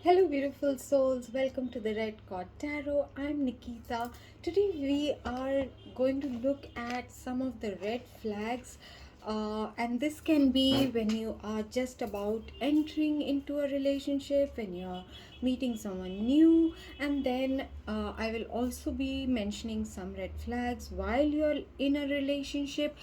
Hello, beautiful souls. Welcome to the Red Card Tarot. I'm Nikita. Today, we are going to look at some of the red flags, and this can be when you are just about entering into a relationship, when you're meeting someone new, and then I will also be mentioning some red flags while you're in a relationship.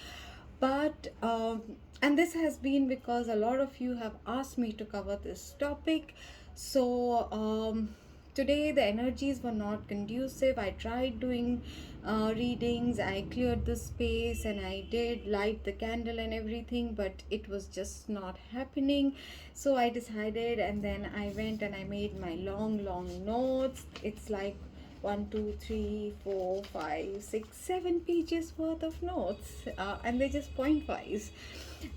But and this has been because a lot of you have asked me to cover this topic. So today the energies were not conducive. I tried doing readings, I cleared the space, and I did light the candle and everything, but it was just not happening. So I decided, and then I went and I made my long notes. It's like 1, 2, 3, 4, 5, 6, 7 pages worth of notes, and they're just point wise.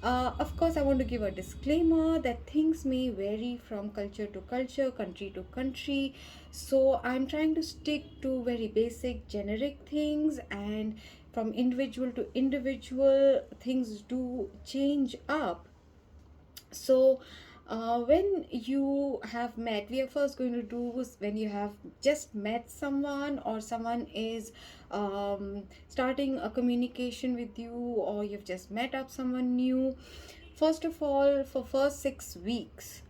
Of course, I want to give a disclaimer that things may vary from culture to culture, country to country. So, I'm trying to stick to very basic, generic things, and from individual to individual, things do change up. So when you have met, we are first going to do is when you have just met someone, or someone is starting a communication with you, or you've just met up someone new. First of all, for first 6 weeks,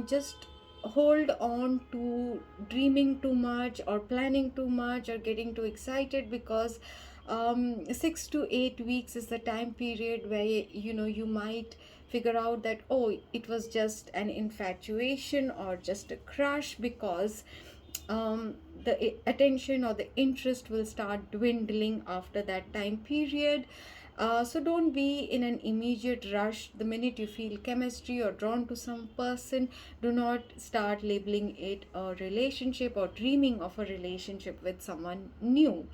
just hold on to dreaming too much or planning too much or getting too excited, because 6 to 8 weeks is the time period where you might figure out that, oh, it was just an infatuation or just a crush, because the attention or the interest will start dwindling after that time period. So don't be in an immediate rush. The minute you feel chemistry or drawn to some person, do not start labeling it a relationship or dreaming of a relationship with someone new.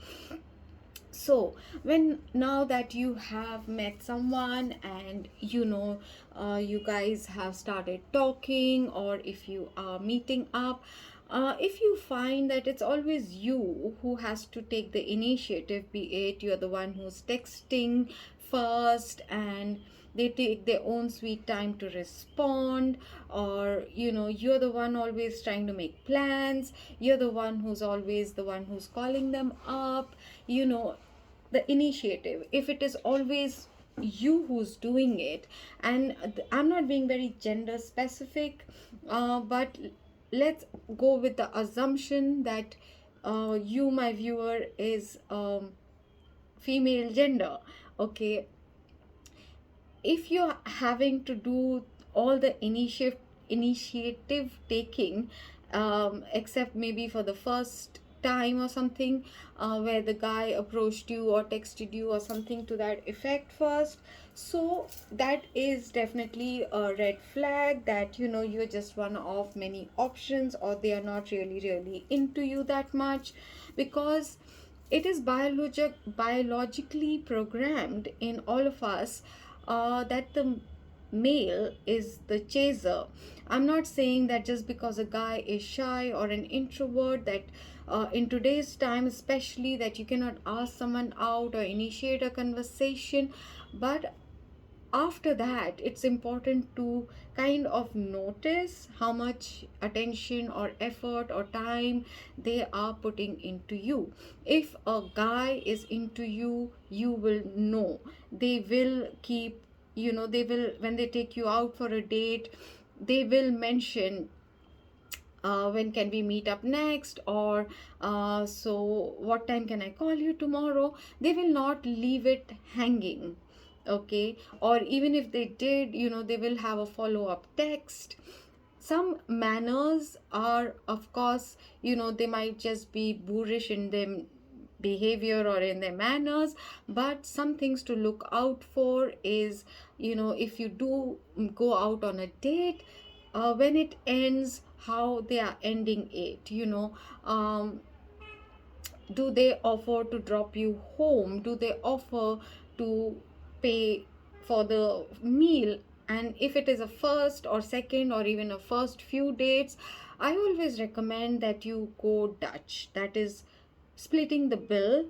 So when now that you have met someone, and you guys have started talking, or if you are meeting up, if you find that it's always you who has to take the initiative, be it you're the one who's texting first and they take their own sweet time to respond, or you're the one always trying to make plans, you're the one who's always the one who's calling them up, you know the initiative, if it is always you who's doing it. And I'm not being very gender specific, but let's go with the assumption that you, my viewer, is female gender. Okay, if you're having to do all the initiative taking, except maybe for the first time or something, where the guy approached you or texted you or something to that effect first, so that is definitely a red flag that you're just one of many options, or they are not really into you that much, because it is biologically programmed in all of us, that the male is the chaser. I'm not saying that just because a guy is shy or an introvert, that in today's time especially, that you cannot ask someone out or initiate a conversation. But after that, it's important to kind of notice how much attention or effort or time they are putting into you. If a guy is into you, you will know. They will keep, they will, when they take you out for a date, they will mention, when can we meet up next, or so what time can I call you tomorrow. They will not leave it hanging. Okay, or even if they did, they will have a follow-up text. Some manners are, of course, they might just be boorish in them behavior or in their manners, but some things to look out for is, if you do go out on a date, when it ends, how they are ending it. Do they offer to drop you home? Do they offer to pay for the meal? And if it is a first or second or even a first few dates, I always recommend that you go Dutch, that is splitting the bill,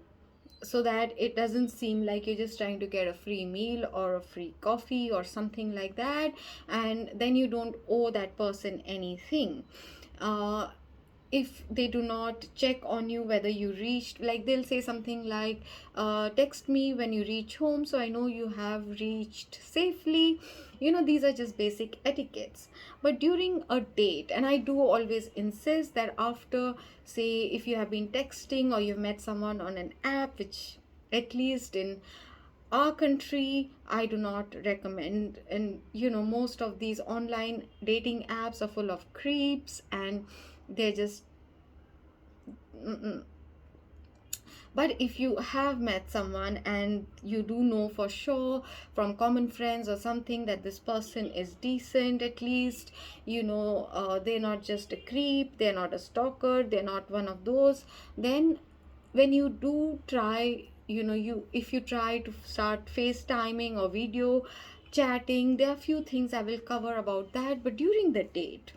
so that it doesn't seem like you're just trying to get a free meal or a free coffee or something like that, and then you don't owe that person anything. uh, if they do not check on you whether you reached, like they'll say something like, text me when you reach home so I know you have reached safely. These are just basic etiquettes. But during a date, and I do always insist that after, say, if you have been texting or you've met someone on an app, which at least in our country I do not recommend. And most of these online dating apps are full of creeps, and they're just mm-mm. But if you have met someone and you do know for sure from common friends or something that this person is decent, at least, they're not just a creep, they're not a stalker, they're not one of those, then when you do try, if you try to start FaceTiming or video chatting, there are few things I will cover about that. But during the date,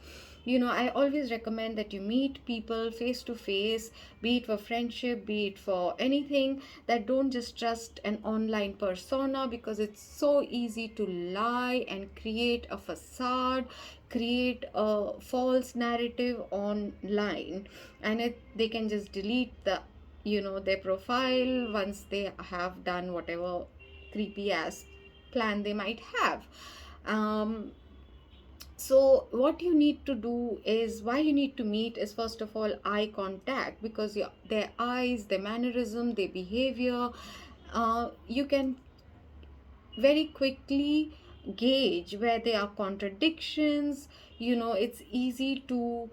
I always recommend that you meet people face to face, be it for friendship, be it for anything, that don't just trust an online persona, because it's so easy to lie and create a facade, create a false narrative online. And they can just delete their profile once they have done whatever creepy ass plan they might have. um, so what you need to do is, why you need to meet is, first of all, eye contact, because their eyes, their mannerism, their behavior, you can very quickly gauge where there are contradictions. It's easy to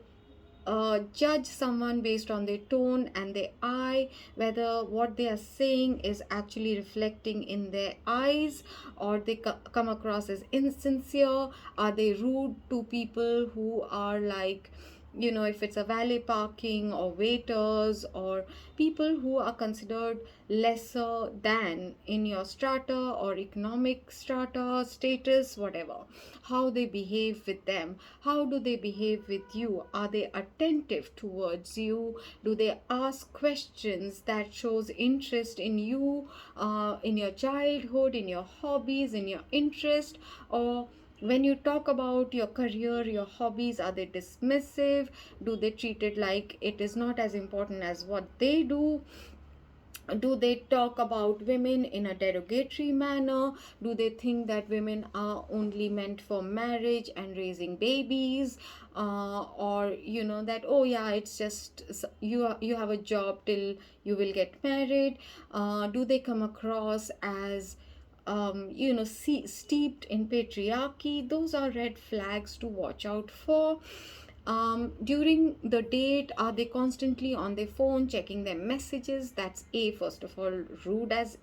judge someone based on their tone and their eye, whether what they are saying is actually reflecting in their eyes, or they come across as insincere. Are they rude to people who are like, if it's a valet parking or waiters or people who are considered lesser than in your strata or economic strata, status, whatever, how they behave with them, how do they behave with you, are they attentive towards you, do they ask questions that shows interest in you, in your childhood, in your hobbies, in your interest, or when you talk about your career, your hobbies, are they dismissive, do they treat it like it is not as important as what they do they talk about women in a derogatory manner, do they think that women are only meant for marriage and raising babies, or that, oh yeah, it's just you have a job till you will get married. Do they come across as steeped in patriarchy? Those are red flags to watch out for. During the date, are they constantly on their phone checking their messages? That's a, first of all, rude as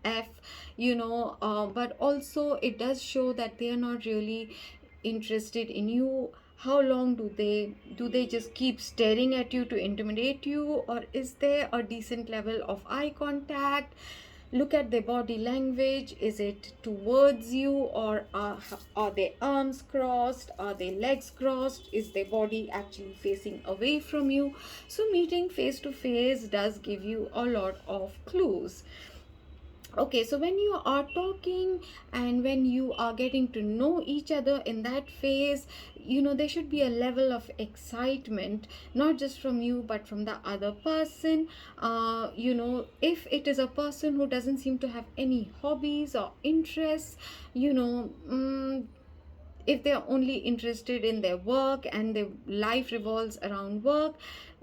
f. But also it does show that they are not really interested in you. How long do they just keep staring at you to intimidate you, or is there a decent level of eye contact? Look at their body language. Is it towards you, or are their arms crossed, are their legs crossed, is their body actually facing away from you? So meeting face to face does give you a lot of clues. Okay, so when you are talking and when you are getting to know each other in that phase, there should be a level of excitement, not just from you but from the other person. If it is a person who doesn't seem to have any hobbies or interests, if they're only interested in their work and their life revolves around work,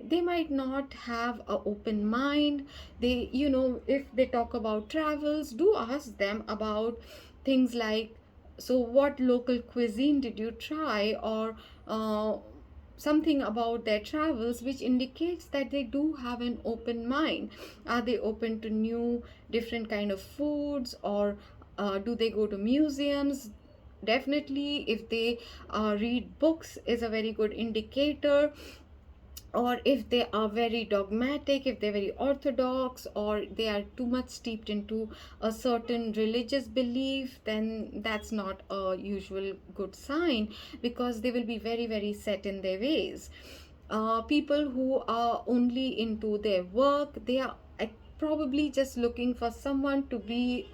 they might not have an open mind. If they talk about travels, do ask them about things like, so what local cuisine did you try, or something about their travels which indicates that they do have an open mind. Are they open to new different kind of foods, or do they go to museums? Definitely, if they read books, is a very good indicator. Or if they are very dogmatic, if they're very orthodox, or they are too much steeped into a certain religious belief, then that's not a usual good sign, because they will be very very set in their ways. People who are only into their work, they are probably just looking for someone to be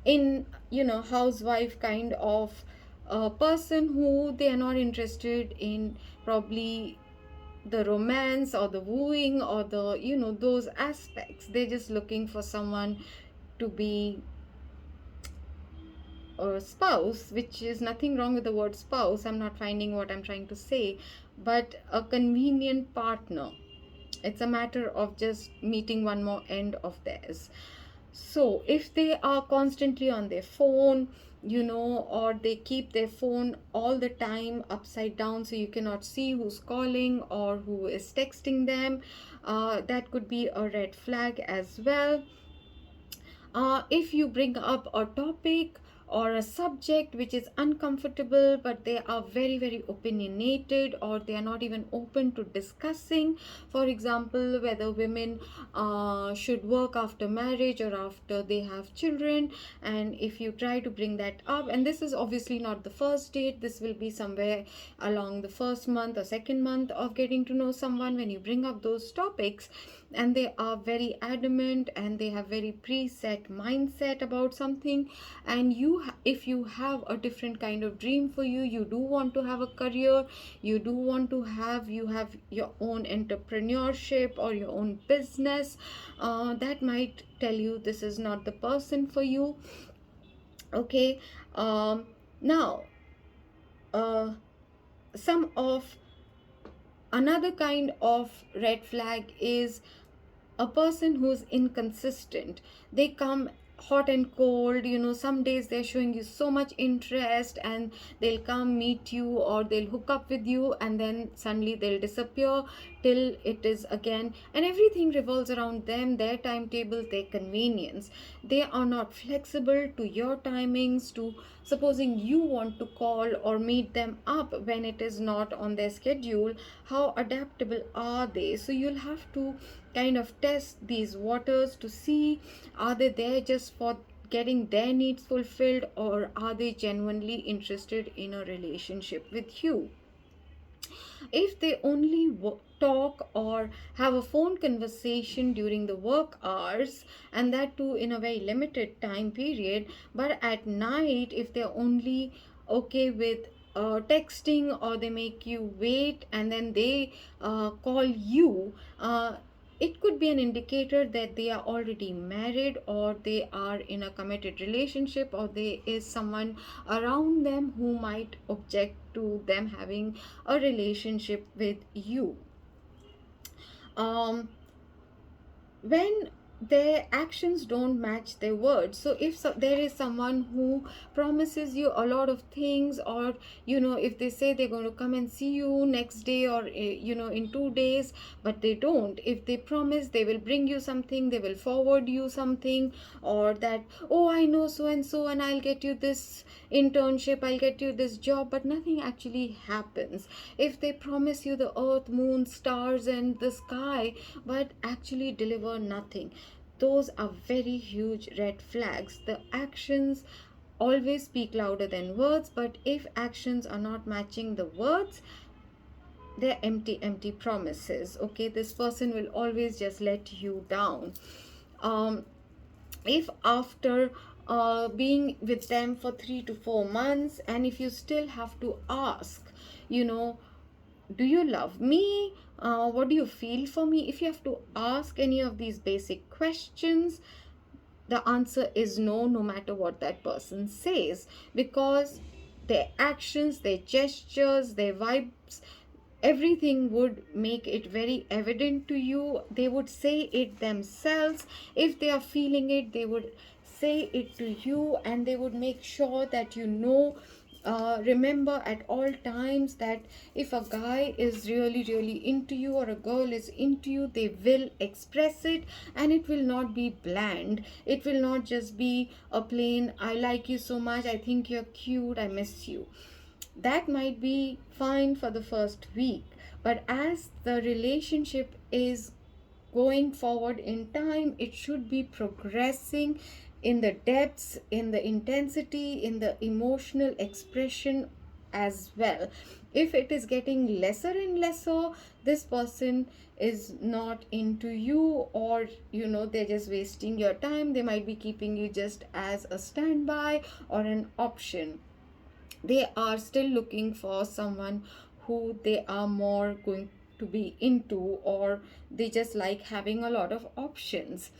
in housewife kind of a person who they are not interested in probably the romance or the wooing or the those aspects. They're just looking for someone to be a spouse, which is nothing wrong with the word spouse. I'm not finding what I'm trying to say, but a convenient partner. It's a matter of just meeting one more end of theirs. So if they are constantly on their phone, or they keep their phone all the time upside down so you cannot see who's calling or who is texting them, that could be a red flag as well. If you bring up a topic or a subject which is uncomfortable, but they are very very opinionated, or they are not even open to discussing, for example, whether women should work after marriage or after they have children, and if you try to bring that up, and this is obviously not the first date, this will be somewhere along the first month or second month of getting to know someone, when you bring up those topics and they are very adamant and they have very preset mindset about something, and if you have a different kind of dream for you, you do want to have a career, you do want to have your own entrepreneurship or your own business, that might tell you this is not the person for you. Okay. Now, uh, some of another kind of red flag is a person who's inconsistent. They come hot and cold, some days they're showing you so much interest and they'll come meet you or they'll hook up with you, and then suddenly they'll disappear till it is again, and everything revolves around them, their timetable, their convenience. They are not flexible to your timings, to supposing you want to call or meet them up when it is not on their schedule. How adaptable are they? So you'll have to kind of test these waters to see, are they there just for getting their needs fulfilled, or are they genuinely interested in a relationship with you. If they only talk or have a phone conversation during the work hours, and that too in a very limited time period, but at night if they're only okay with texting, or they make you wait and then they call you, it could be an indicator that they are already married, or they are in a committed relationship, or there is someone around them who might object to them having a relationship with you. um, when their actions don't match their words, so if there is someone who promises you a lot of things, or if they say they're going to come and see you next day, or in 2 days, but they don't. If they promise they will bring you something, they will forward you something, or that, oh, I know so and so, and I'll get you this internship, I'll get you this job, but nothing actually happens. If they promise you the earth, moon, stars and the sky, but actually deliver nothing, those are very huge red flags. The actions always speak louder than words, but if actions are not matching the words, they're empty promises. Okay, this person will always just let you down. If after being with them for 3 to 4 months, and if you still have to ask, you know do you love me, what do you feel for me, if you have to ask any of these basic questions, the answer is no, no matter what that person says, because their actions, their gestures, their vibes, everything would make it very evident to you. They would say it themselves. If they are feeling it, they would say it to you, and they would make sure that remember at all times that if a guy is really really into you, or a girl is into you, they will express it, and it will not be bland. It will not just be a plain, I like you so much, I think you're cute, I miss you. That might be fine for the first week, but as the relationship is going forward in time, it should be progressing in the depths, in the intensity, in the emotional expression as well. If it is getting lesser and lesser, this person is not into you, or they're just wasting your time. They might be keeping you just as a standby or an option. they are still looking for someone who they are more going to be into, or they just like having a lot of options.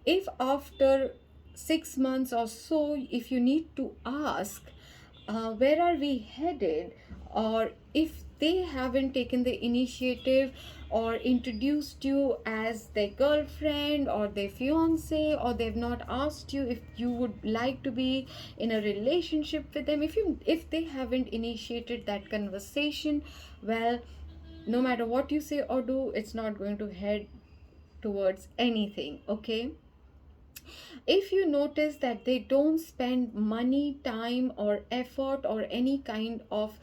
If after 6 months or so, if you need to ask, where are we headed, or if they haven't taken the initiative or introduced you as their girlfriend or their fiance, or they've not asked you if you would like to be in a relationship with them, if they haven't initiated that conversation, well, no matter what you say or do, it's not going to head towards anything. Okay, if you notice that they don't spend money, time, or effort, or any kind of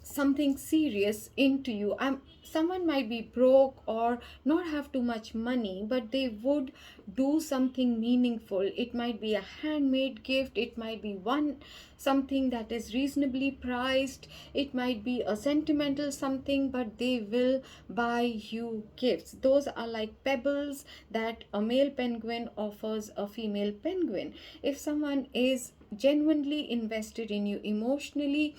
something serious into you, someone might be broke or not have too much money, but they would do something meaningful. It might be a handmade gift, it might be one something that is reasonably priced, it might be a sentimental something, but they will buy you gifts. Those are like pebbles that a male penguin offers a female penguin. If someone is genuinely invested in you emotionally,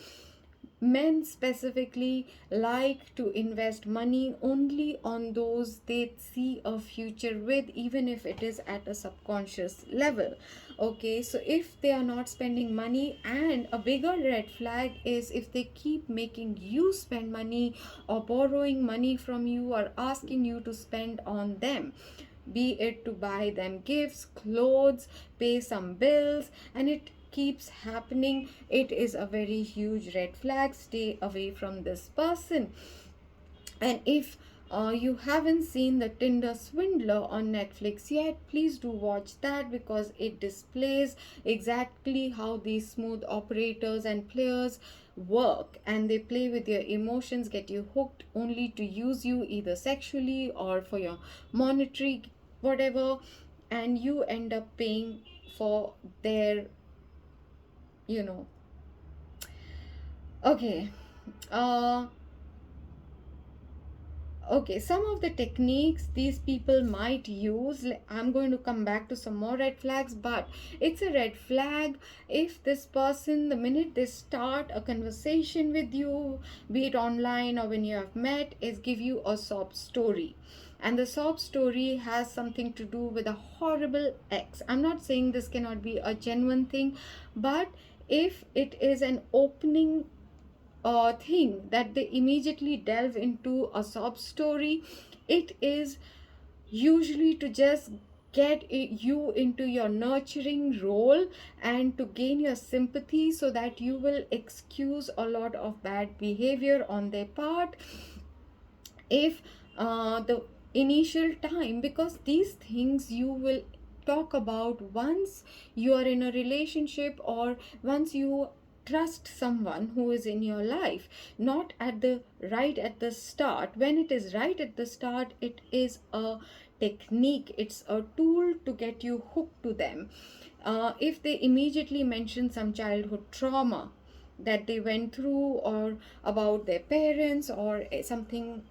men specifically like to invest money only on those they see a future with, even if it is at a subconscious level. Okay, so if they are not spending money, and a bigger red flag is if they keep making you spend money or borrowing money from you or asking you to spend on them, be it to buy them gifts, clothes, pay some bills, and it keeps happening, it is a very huge red flag. Stay away from this person. And if you haven't seen the Tinder Swindler on Netflix yet, please do watch that, because it displays exactly how these smooth operators and players work, and they play with your emotions, get you hooked only to use you either sexually or for your monetary whatever, and you end up paying for their, you know. Okay, uh okay, some of the techniques these people might use, I'm going to come back to some more red flags, but it's a red flag if this person, the minute they start a conversation with you, be it online or when you have met, is give you a sob story. And the sob story has something to do with a horrible ex. I'm not saying this cannot be a genuine thing, but if it is an opening thing that they immediately delve into a sob story, it is usually to just get you into your nurturing role and to gain your sympathy, so that you will excuse a lot of bad behavior on their part if the initial time, because these things you will talk about once you are in a relationship, or once you trust someone who is in your life, not at the right at the start. When it is right at the start, it is a technique, it's a tool to get you hooked to them. If they immediately mention some childhood trauma that they went through, or about their parents, or something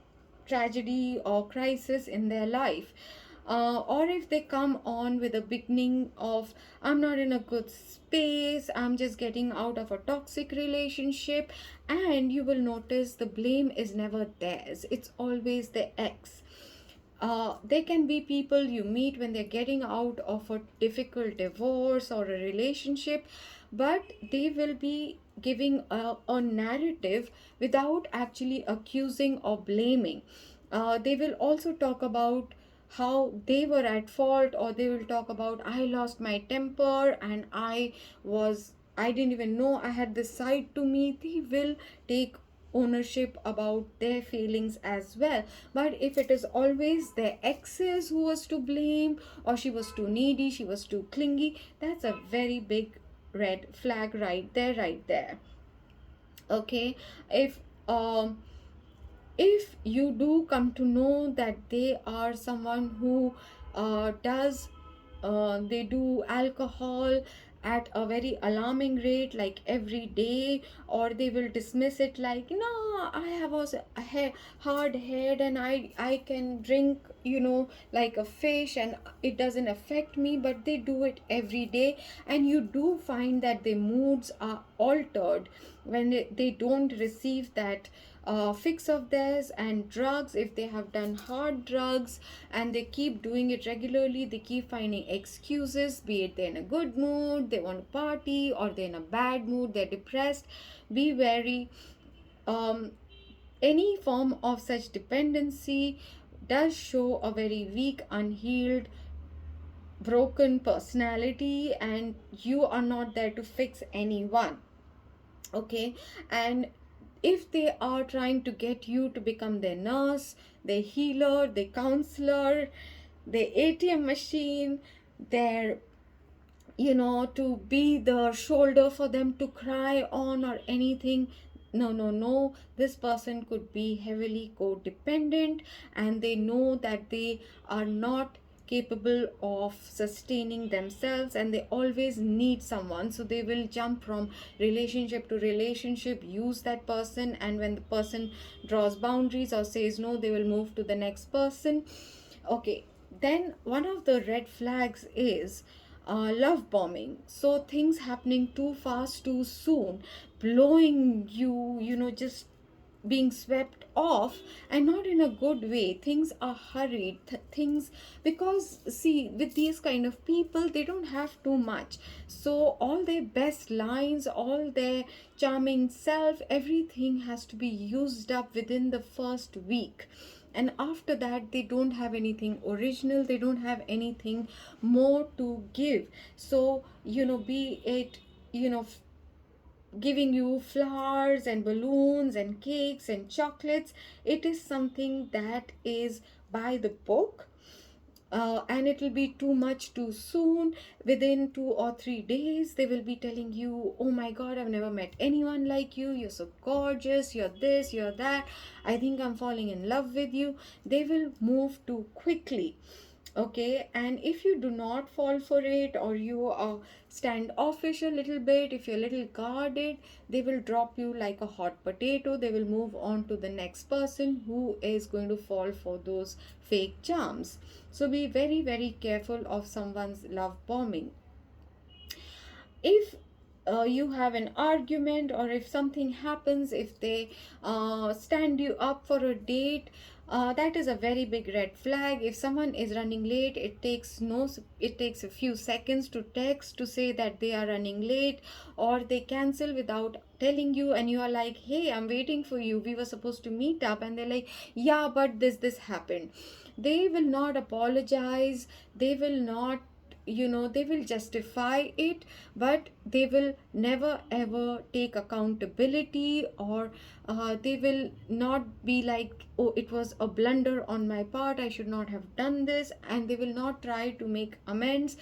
tragedy or crisis in their life, or if they come on with a beginning of, I'm not in a good space, I'm just getting out of a toxic relationship, and you will notice the blame is never theirs, it's always the ex. They can be people you meet when they're getting out of a difficult divorce or a relationship, but they will be giving a narrative without actually accusing or blaming. They will also talk about how they were at fault, or they will talk about, I lost my temper and I didn't even know I had this side to me. They will take ownership about their feelings as well. But if it is always their exes who was to blame, or she was too needy, she was too clingy, that's a very big red flag right there, right there. Okay, if um if you do come to know that they are someone who does they do alcohol at a very alarming rate, like every day, or they will dismiss it like, no, I have also a hard head and I can drink, like a fish, and it doesn't affect me. But they do it every day, and you do find that their moods are altered when they don't receive that fix of theirs. And drugs, if they have done hard drugs and they keep doing it regularly, they keep finding excuses, be it they're in a good mood, they want to party, or they're in a bad mood, they're depressed. Be wary. um, any form of such dependency does show a very weak, unhealed, broken personality, and you are not there to fix anyone. Okay. And if they are trying to get you to become their nurse, their healer, their counselor, their ATM machine, their, to be the shoulder for them to cry on or anything, no, no, no. This person could be heavily codependent, and they know that they are not capable of sustaining themselves, and they always need someone, so they will jump from relationship to relationship, use that person, and when the person draws boundaries or says no, they will move to the next person. Okay. Then one of the red flags is love bombing. So things happening too fast, too soon, blowing you, just being swept off, and not in a good way. Things are hurried, things, because see, with these kind of people, they don't have too much. So all their best lines, all their charming self, everything has to be used up within the first week, and after that they don't have anything original, they don't have anything more to give. So be it, giving you flowers and balloons and cakes and chocolates, it is something that is by the book. And it will be too much too soon. Within 2 or 3 days they will be telling you, oh my god, I've never met anyone like you, you're so gorgeous, you're this, you're that, I think I'm falling in love with you. They will move too quickly. Okay. And if you do not fall for it, or you are standoffish a little bit, if you're a little guarded, they will drop you like a hot potato. They will move on to the next person who is going to fall for those fake charms. So be very, very careful of someone's love bombing. If you have an argument, or if something happens, if they stand you up for a date, that is a very big red flag. If someone is running late, it takes a few seconds to text to say that they are running late, or they cancel without telling you, and you are like, hey, I'm waiting for you, we were supposed to meet up, and they're like, yeah, but this happened. They will not apologize, they will not, they will justify it, but they will never ever take accountability, or they will not be like, oh, it was a blunder on my part, I should not have done this, and they will not try to make amends.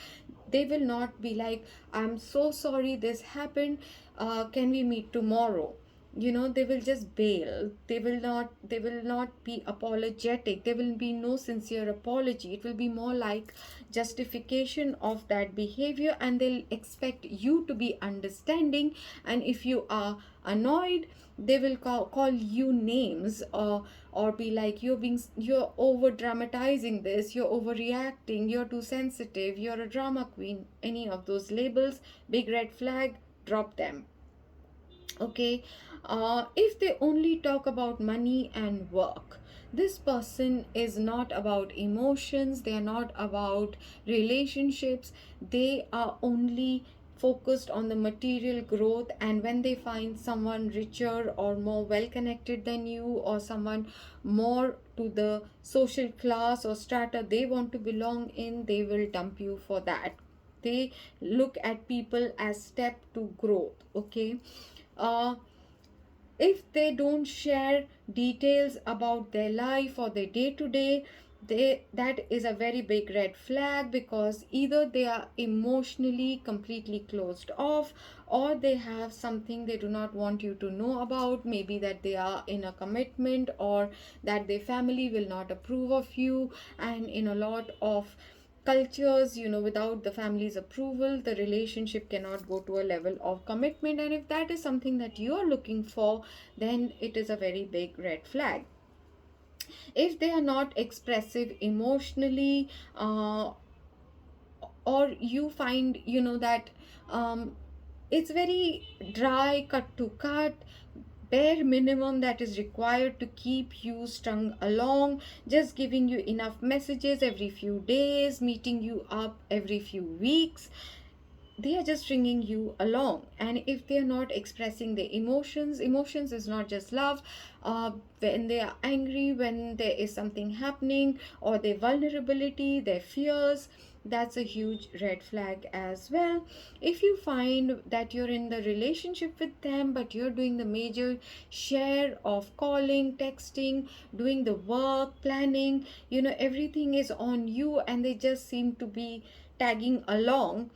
They will not be like, I'm so sorry this happened, can we meet tomorrow? They will just bail. They will not be apologetic. There will be no sincere apology. It will be more like justification of that behavior, and they'll expect you to be understanding. And if you are annoyed, they will call you names, or be like, you're over dramatizing this, you're overreacting, you're too sensitive, you're a drama queen. Any of those labels, big red flag, drop them. Okay. If they only talk about money and work, this person is not about emotions, they are not about relationships, they are only focused on the material growth. And when they find someone richer or more well connected than you, or someone more to the social class or strata they want to belong in, they will dump you for that. They look at people as step to growth. Okay. uh, if they don't share details about their life or their day to day, that is a very big red flag, because either they are emotionally completely closed off, or they have something they do not want you to know about, maybe that they are in a commitment, or that their family will not approve of you, and in a lot of cultures, without the family's approval, the relationship cannot go to a level of commitment. And if that is something that you are looking for, then it is a very big red flag. If they are not expressive emotionally, or you find, that um, it's very dry, cut to cut, bare minimum that is required to keep you strung along, just giving you enough messages every few days, meeting you up every few weeks, they are just stringing you along. And if they are not expressing their emotions is not just love. When they are angry, when there is something happening, or their vulnerability, their fears, that's a huge red flag as well. If you find that you're in the relationship with them, but you're doing the major share of calling, texting, doing the work, planning, everything is on you, and they just seem to be tagging along,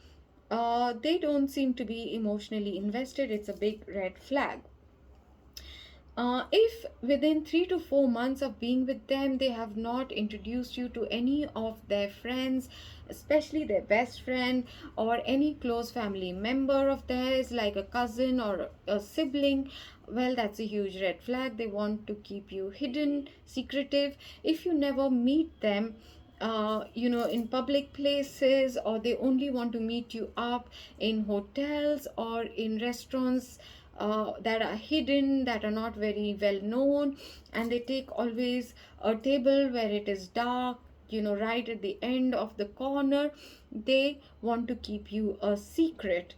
they don't seem to be emotionally invested, it's a big red flag. If within 3 to 4 months of being with them, they have not introduced you to any of their friends, especially their best friend or any close family member of theirs, like a cousin or a sibling, well, that's a huge red flag. They want to keep you hidden, secretive. If you never meet them, in public places, or they only want to meet you up in hotels or in restaurants that are hidden, that are not very well known, and they take always a table where it is dark, right at the end of the corner. They want to keep you a secret.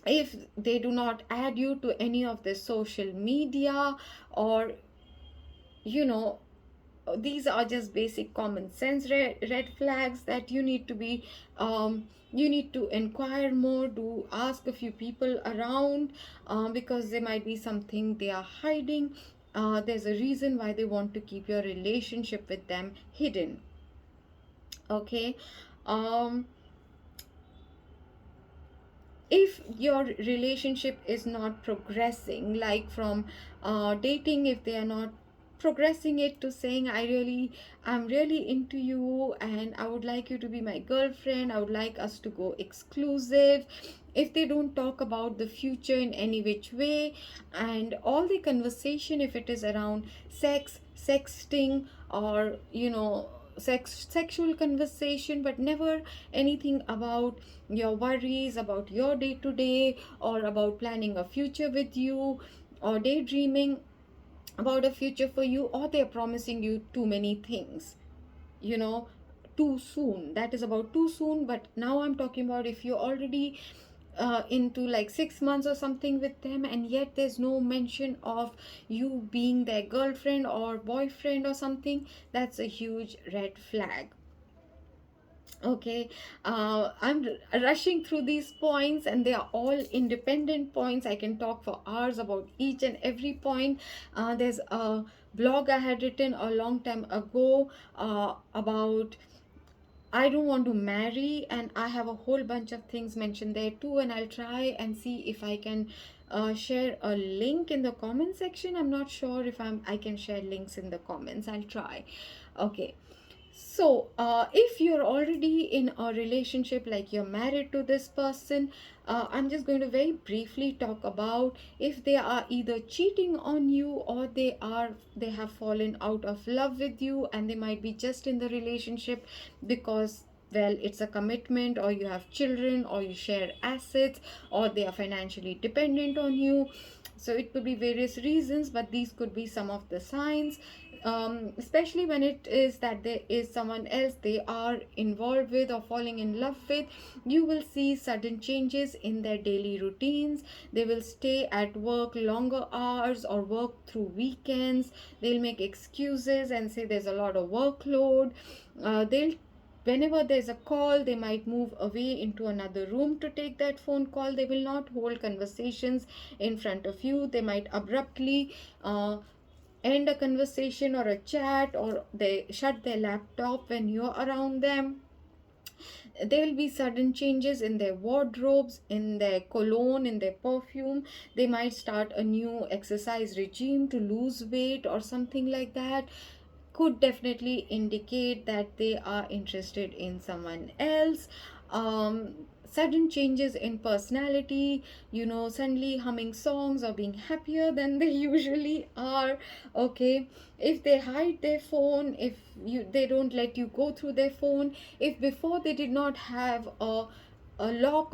If they do not add you to any of the social media, or you know these are just basic common sense red flags that you need to be, you need to inquire more, to ask a few people around, because there might be something they are hiding. There's a reason why they want to keep your relationship with them hidden. Okay. um if your relationship is not progressing, like from dating, if they are not progressing it to saying, I'm really into you and I would like you to be my girlfriend, I would like us to go exclusive, if they don't talk about the future in any which way, and all the conversation, if it is around sex, sexting, or sexual conversation, but never anything about your worries about your day to day, or about planning a future with you, or daydreaming about a future for you, or they're promising you too many things, you know too soon. That is about too soon. But now I'm talking about if you're already into like 6 months or something with them, and yet there's no mention of you being their girlfriend or boyfriend or something, that's a huge red flag. Okay. I'm rushing through these points, and they are all independent points. I can talk for hours about each and every point. There's a blog I had written a long time ago about I don't want to marry, and I have a whole bunch of things mentioned there too. And I'll try and see if I can share a link in the comment section. I'm not sure if I can share links in the comments. I'll try. Okay. So, if you're already in a relationship, like you're married to this person, I'm just going to very briefly talk about if they are either cheating on you, or they have fallen out of love with you, and they might be just in the relationship because, well, it's a commitment, or you have children, or you share assets, or they are financially dependent on you. So it could be various reasons, but these could be some of the signs. Especially when it is that there is someone else they are involved with or falling in love with, you will see sudden changes in their daily routines. They will stay at work longer hours or work through weekends. They'll make excuses and say there's a lot of workload. They'll Whenever there's a call, they might move away into another room to take that phone call. They will not hold conversations in front of you. They might abruptly end a conversation or a chat, or they shut their laptop when you're around them. There will be sudden changes in their wardrobes, in their cologne, in their perfume. They might start a new exercise regime to lose weight or something like that. could definitely indicate that they are interested in someone else. Sudden changes in personality, suddenly humming songs or being happier than they usually are. Okay, if they hide their phone, if they don't let you go through their phone, if before they did not have a lock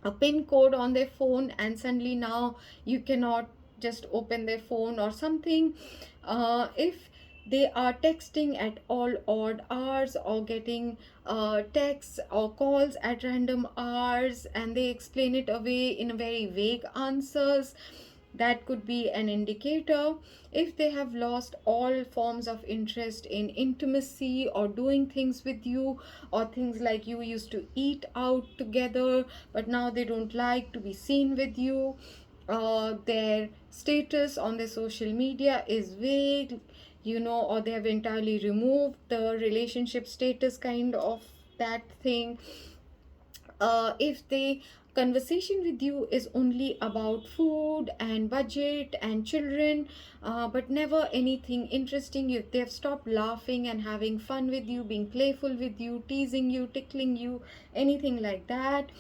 a pin code on their phone, and suddenly now you cannot just open their phone or something. If they are texting at all odd hours, or getting texts or calls at random hours, and they explain it away in a very vague answers, that could be an indicator. If they have lost all forms of interest in intimacy or doing things with you, or things like you used to eat out together, but now they don't like to be seen with you, their status on their social media is vague, or they have entirely removed the relationship status kind of that thing. If the conversation with you is only about food and budget and children, but never anything interesting, if they have stopped laughing and having fun with you, being playful with you, teasing you, tickling you, anything like that,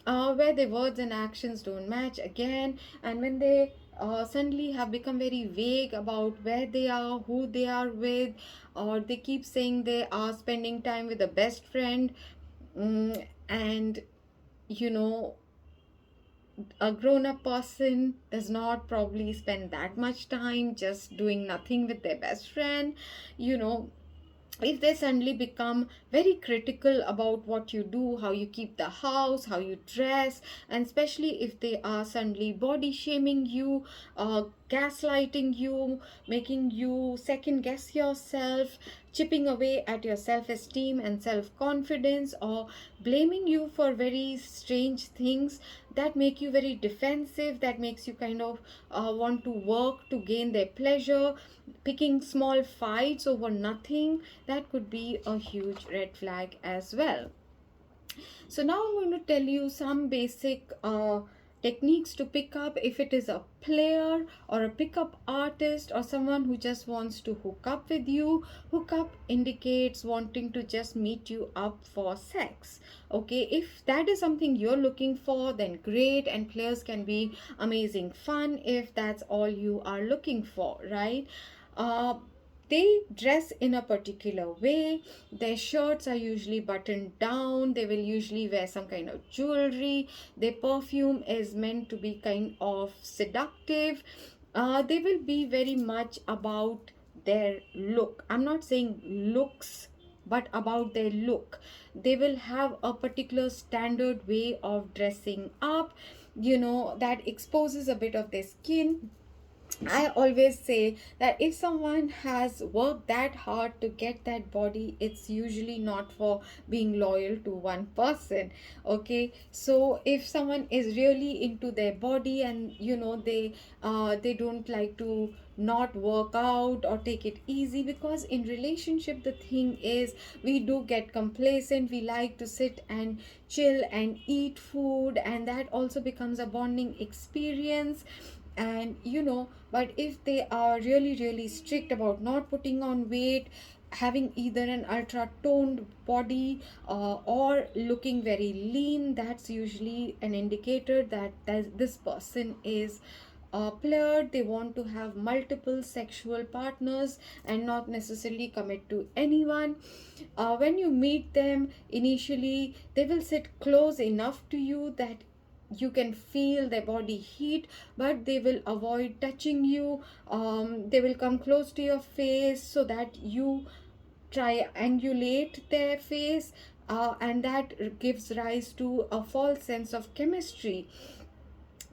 where their words and actions don't match again, and when they suddenly have become very vague about where they are, who they are with, or they keep saying they are spending time with a best friend. And you know a grown up person does not probably spend that much time just doing nothing with their best friend. you know if they suddenly become very critical about what you do, how you keep the house, how you dress, and especially if they are suddenly body shaming you, gaslighting you, making you second guess yourself, chipping away at your self esteem and self confidence, or blaming you for very strange things that make you very defensive, that makes you kind of want to work to gain their pleasure, picking small fights over nothing, that could be a huge red flag as well. So now I'm going to tell you some basic techniques to pick up if it is a player or a pickup artist or someone who just wants to hook up with you. Hook up indicates wanting to just meet you up for sex. Okay, if that is something you're looking for, then great, and players can be amazing fun if that's all you are looking for, right? Uh, they dress in a particular way. Their shirts are usually buttoned down. They will usually wear some kind of jewelry. Their perfume is meant to be kind of seductive. They will be very much about their look. I'm not saying looks, but about their look. They will have a particular standard way of dressing up, that exposes a bit of their skin. I always say that if someone has worked that hard to get that body, it's usually not for being loyal to one person. Okay, so if someone is really into their body, and they don't like to not work out or take it easy, because in relationship the thing is, we do get complacent, we like to sit and chill and eat food, and that also becomes a bonding experience. And but if they are really really strict about not putting on weight, having either an ultra toned body, or looking very lean, that's usually an indicator that this person is a player. They want to have multiple sexual partners and not necessarily commit to anyone. When you meet them initially, they will sit close enough to you that you can feel their body heat, but they will avoid touching you. They will come close to your face so that you triangulate their face, and that gives rise to a false sense of chemistry.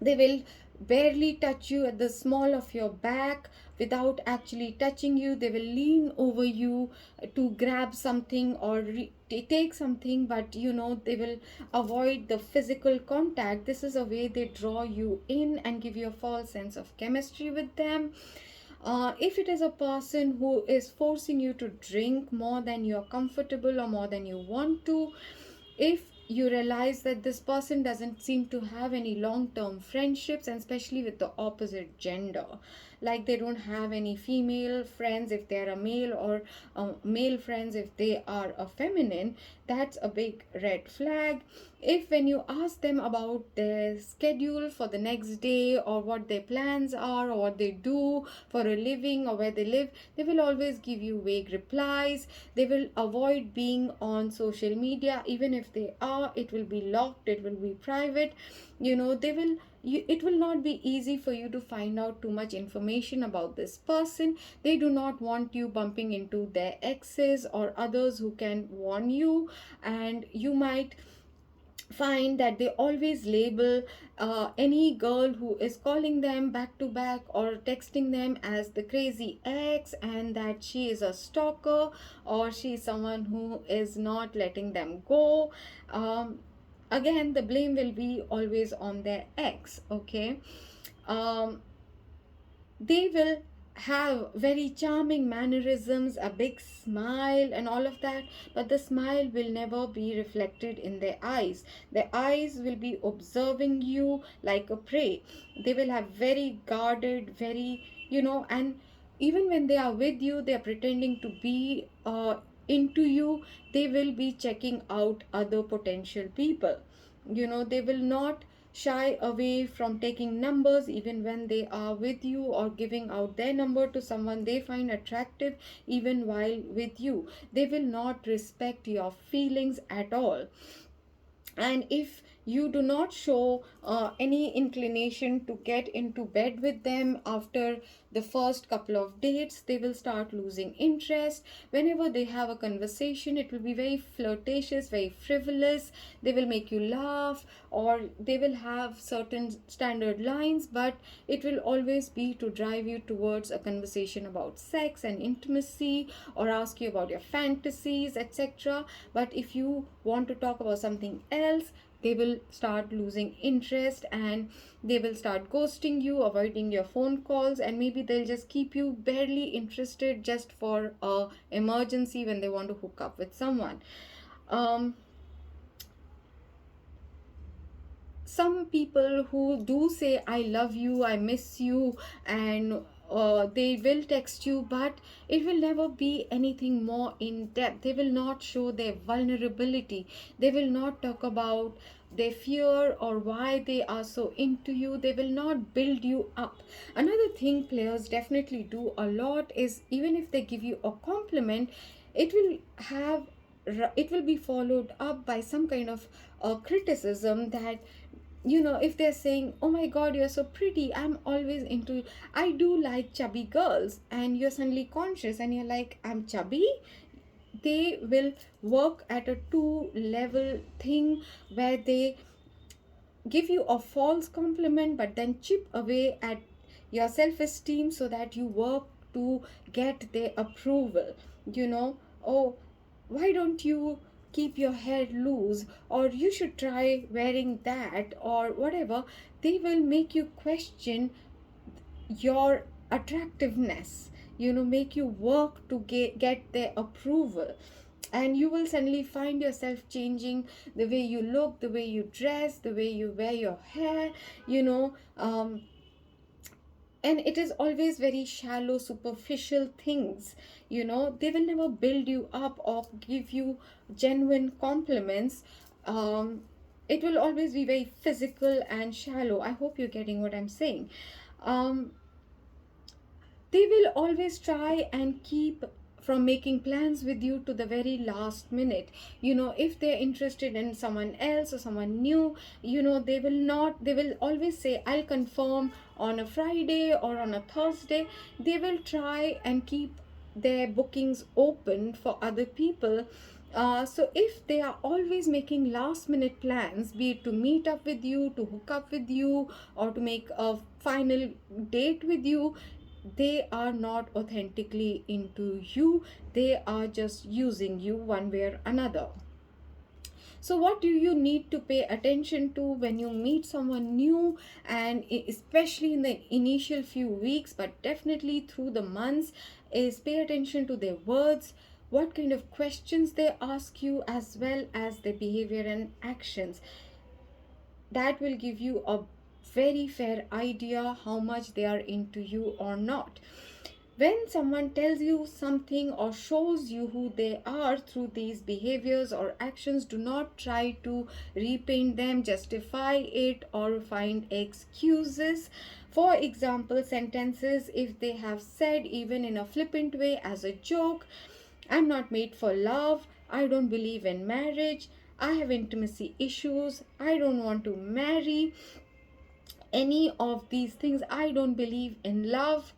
They will barely touch you at the small of your back without actually touching you. They will lean over you to grab something or take something, but they will avoid the physical contact. This is a way they draw you in and give you a false sense of chemistry with them. If it is a person who is forcing you to drink more than you're comfortable or more than you want to, if you realize that this person doesn't seem to have any long term friendships, and especially with the opposite gender, like they don't have any female friends if they're a male, or male friends if they are a feminine, that's a big red flag. If when you ask them about their schedule for the next day, or what their plans are, or what they do for a living, or where they live, they will always give you vague replies. They will avoid being on social media. Even if they are, it will be locked, it will be private. They will, it will not be easy for you to find out too much information about this person. They do not want you bumping into their exes or others who can warn you. And you might find that they always label any girl who is calling them back to back or texting them as the crazy ex, and that she is a stalker, or she is someone who is not letting them go. Again, the blame will be always on their ex. Okay. um, they will have very charming mannerisms, a big smile, and all of that, but the smile will never be reflected in their eyes. Their eyes will be observing you like a prey. They will have very guarded, very, and even when they are with you, they are pretending to be into you. They will be checking out other potential people. They will not shy away from taking numbers even when they are with you, or giving out their number to someone they find attractive even while with you. They will not respect your feelings at all. And if you do not show any inclination to get into bed with them after the first couple of dates, they will start losing interest. Whenever they have a conversation, it will be very flirtatious, very frivolous. They will make you laugh, or they will have certain standard lines, but it will always be to drive you towards a conversation about sex and intimacy, or ask you about your fantasies, etc. But if you want to talk about something else, they will start losing interest, and they will start ghosting you, avoiding your phone calls, and maybe they'll just keep you barely interested just for a emergency when they want to hook up with someone. um, some people who do say I love you, I miss you, and they will text you, but it will never be anything more in depth. They will not show their vulnerability. They will not talk about their fear or why they are so into you. They will not build you up. Another thing players definitely do a lot is, even if they give you a compliment, it will have it will be followed up by some kind of criticism. That, if they're saying, oh my god, you're so pretty, I'm always into, I do like chubby girls, and you're suddenly conscious and you're like, I'm chubby. They will work at a two level thing, where they give you a false compliment but then chip away at your self esteem, so that you work to get their approval. Oh, why don't you keep your hair loose, or you should try wearing that, or whatever. They will make you question your attractiveness, make you work to get their approval. And you will suddenly find yourself changing the way you look, the way you dress, the way you wear your hair, you know and it is always very shallow, superficial things. They will never build you up or give you genuine compliments. It will always be very physical and shallow. I hope you're getting what I'm saying. um, they will always try and keep from making plans with you to the very last minute. If they're interested in someone else or someone new, they will always say, I'll confirm on a Friday or on a Thursday. They will try and keep their bookings open for other people. So if they are always making last minute plans, be it to meet up with you, to hook up with you, or to make a final date with you, they are not authentically into you. They are just using you one way or another. So what do you need to pay attention to when you meet someone new, and especially in the initial few weeks, but definitely through the months, is pay attention to their words, what kind of questions they ask you, as well as their behavior and actions. That will give you a very fair idea how much they are into you or not. When someone tells you something or shows you who they are through these behaviors or actions, do not try to repaint them, justify it, or find excuses. For example, sentences if they have said, even in a flippant way, as a joke, I'm not made for love, I don't believe in marriage, I have intimacy issues, I don't want to marry, any of these things, I don't believe in love,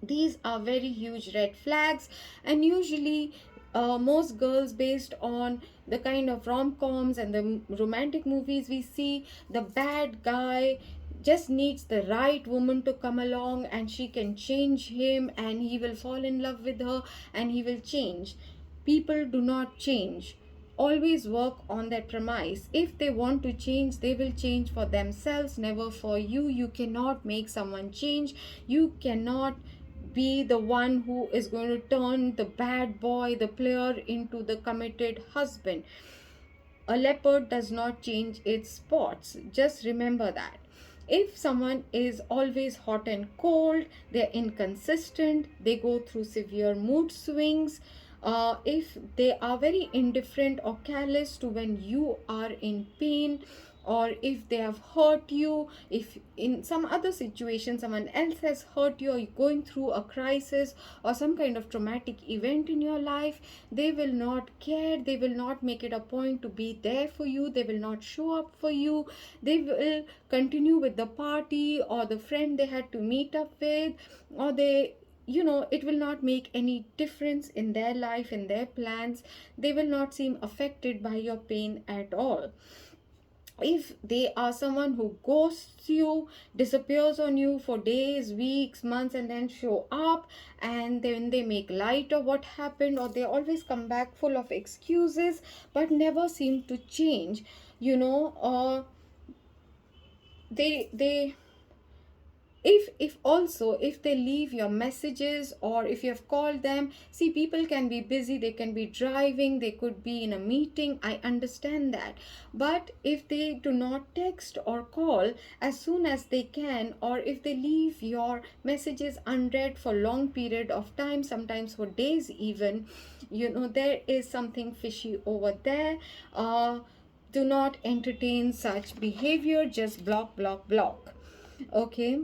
these are very huge red flags. And usually most girls, based on the kind of rom-coms and the romantic movies we see, the bad guy just needs the right woman to come along and she can change him and he will fall in love with her and he will change. People do not change. Always work on that premise. If they want to change, they will change for themselves, never for you. You cannot make someone change. You cannot be the one who is going to turn the bad boy, the player, into the committed husband. A leopard does not change its spots. Just remember that. If someone is always hot and cold, they're inconsistent, they go through severe mood swings, if they are very indifferent or callous to when you are in pain, or if they have hurt you, if in some other situation someone else has hurt you, or you're going through a crisis or some kind of traumatic event in your life, they will not care, they will not make it a point to be there for you, they will not show up for you, they will continue with the party or the friend they had to meet up with, or they, it will not make any difference in their life, in their plans. They will not seem affected by your pain at all. If they are someone who ghosts you, disappears on you for days, weeks, months, and then show up, and then they make light of what happened, or they always come back full of excuses but never seem to change, they if also if they leave your messages, or if you have called them, see, people can be busy, they can be driving, they could be in a meeting, I understand that. But if they do not text or call as soon as they can, or if they leave your messages unread for long period of time, sometimes for days even, there is something fishy over there. Do not entertain such behavior, just block, block, block. Okay.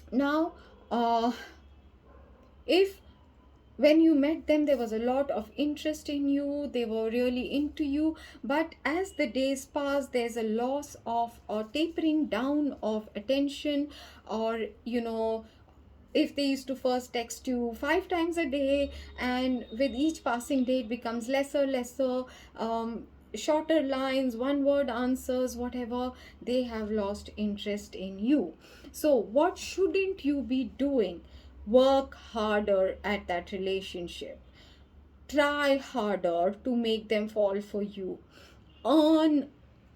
Now, if when you met them there was a lot of interest in you, they were really into you, but as the days pass there's a loss of or tapering down of attention, or if they used to first text you 5 times a day, and with each passing day it becomes lesser, shorter lines, one word answers, whatever, they have lost interest in you. So what shouldn't you be doing? Work harder at that relationship, try harder to make them fall for you, earn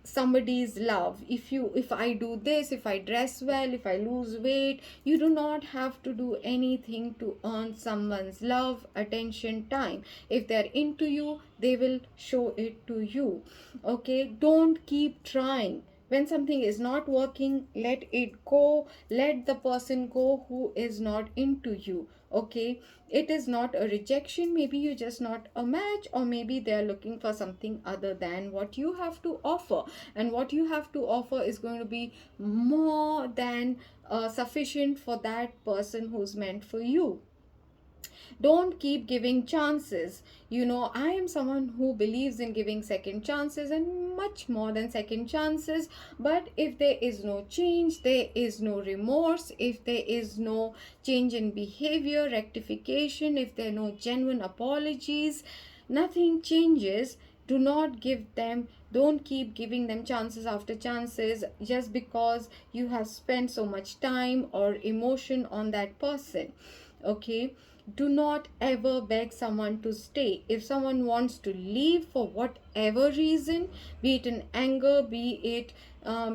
somebody's love. If I do this, if I dress well, if I lose weight, you do not have to do anything to earn someone's love, attention, time. If they're into you, they will show it to you. Okay, don't keep trying. When something is not working, let it go, let the person go who is not into you. Okay, it is not a rejection, maybe you're just not a match, or maybe they're looking for something other than what you have to offer, and what you have to offer is going to be more than sufficient for that person who's meant for you. Don't keep giving chances. I am someone who believes in giving second chances, and much more than second chances. But if there is no change, there is no remorse, if there is no change in behavior, rectification, if there are no genuine apologies, nothing changes. Do not give them, don't keep giving them chances after chances just because you have spent so much time or emotion on that person. Okay, do not ever beg someone to stay. If someone wants to leave for whatever reason, be it in anger, be it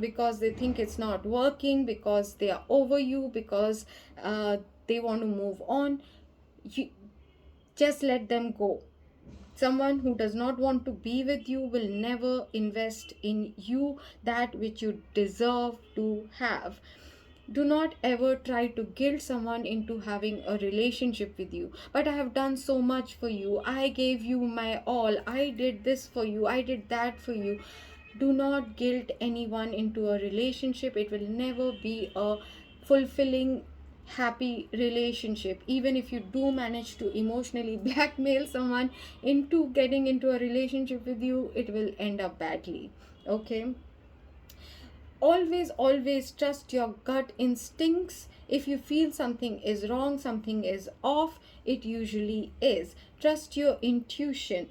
because they think it's not working, because they are over you, because they want to move on, you just let them go. Someone who does not want to be with you will never invest in you that which you deserve to have. Do not ever try to guilt someone into having a relationship with you. But I have done so much for you, I gave you my all, I did this for you, I did that for you. Do not guilt anyone into a relationship. It will never be a fulfilling, happy relationship. Even if you do manage to emotionally blackmail someone into getting into a relationship with you, it will end up badly. Okay, always trust your gut instincts. If you feel something is wrong, something is off, it usually is. Trust your intuition,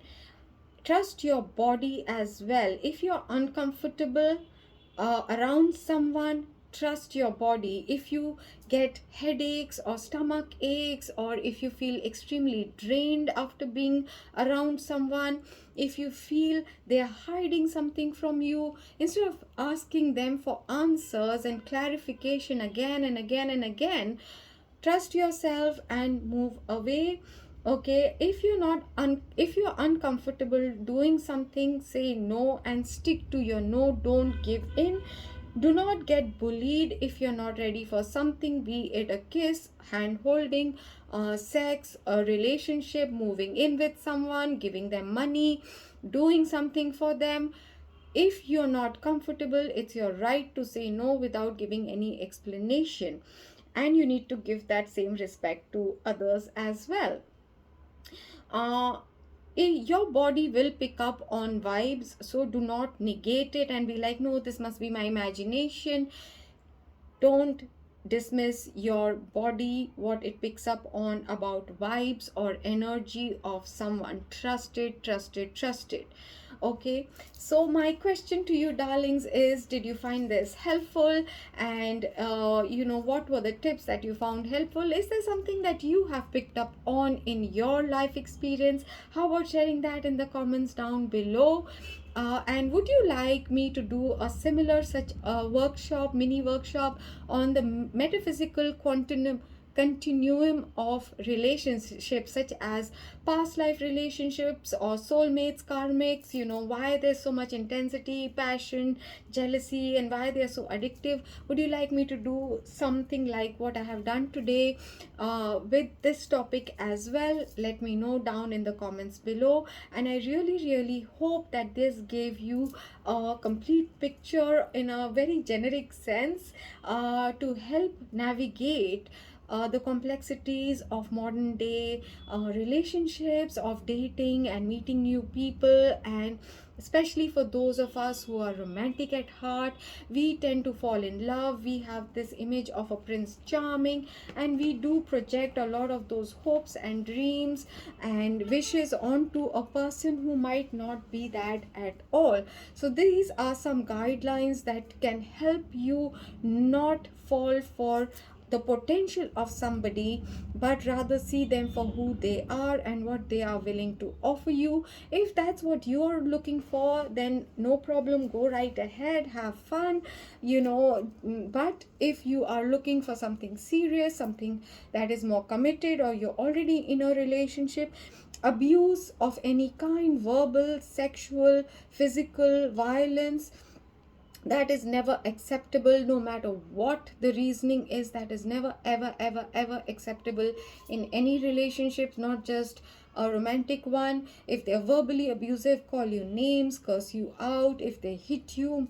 trust your body as well. If you're uncomfortable around someone, trust your body. If you get headaches or stomach aches, or if you feel extremely drained after being around someone, if you feel they are hiding something from you, instead of asking them for answers and clarification again and again and again, trust yourself and move away. Okay, if if you're uncomfortable doing something, say no and stick to your no. Don't give in. Do not get bullied if you're not ready for something, be it a kiss, hand holding, sex, a relationship, moving in with someone, giving them money, doing something for them. If you're not comfortable, it's your right to say no without giving any explanation. And you need to give that same respect to others as well. uh, your body will pick up on vibes, so do not negate it and be like, no, this must be my imagination. Don't dismiss your body, what it picks up on about vibes or energy of someone. Trust it, trust it, trust it. Okay, so my question to you, darlings, is, did you find this helpful? And what were the tips that you found helpful? Is there something that you have picked up on in your life experience? How about sharing that in the comments down below? And would you like me to do a similar such a workshop, mini workshop on the metaphysical continuum of relationships, such as past life relationships or soulmates, karmics, why there's so much intensity, passion, jealousy, and why they're so addictive? Would you like me to do something like what I have done today with this topic as well? Let me know down in the comments below. And I really hope that this gave you a complete picture in a very generic sense to help navigate the complexities of modern day relationships, of dating and meeting new people. And especially for those of us who are romantic at heart, we tend to fall in love. We have this image of a prince charming, and we do project a lot of those hopes and dreams and wishes onto a person who might not be that at all. So these are some guidelines that can help you not fall for the potential of somebody, but rather see them for who they are and what they are willing to offer you. If that's what you're looking for, then no problem, go right ahead, have fun. But if you are looking for something serious, something that is more committed, or you're already in a relationship, abuse of any kind, verbal, sexual, physical violence, that is never acceptable. No matter what the reasoning is, that is never ever acceptable in any relationship, not just a romantic one. If they're verbally abusive, call you names, curse you out, if they hit you,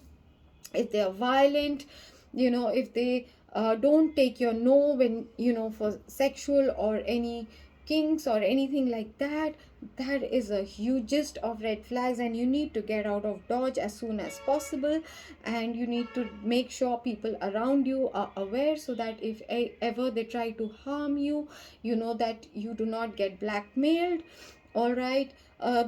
if they are violent, if they don't take your no when for sexual or any kinks or anything like that, that is a hugest of red flags, and you need to get out of dodge as soon as possible. And you need to make sure people around you are aware, so that if ever they try to harm you, you know that you do not get blackmailed. All right,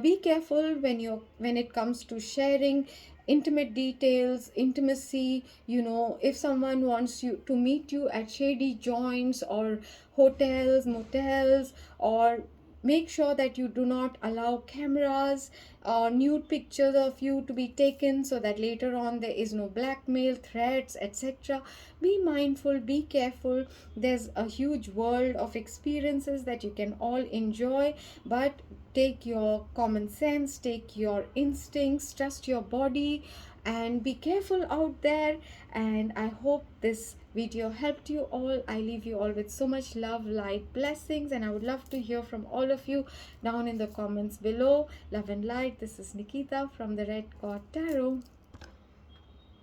be careful when it comes to sharing intimate details, intimacy. If someone wants you to meet you at shady joints or hotels, motels, or make sure that you do not allow cameras or nude pictures of you to be taken, so that later on there is no blackmail, threats, etc. Be mindful, be careful. There's a huge world of experiences that you can all enjoy, but take your common sense, take your instincts, trust your body, and be careful out there. And I hope this video helped you all. I leave you all with so much love, light, blessings, and I would love to hear from all of you down in the comments below. Love and light. This is Nikita from the Red Cord Tarot.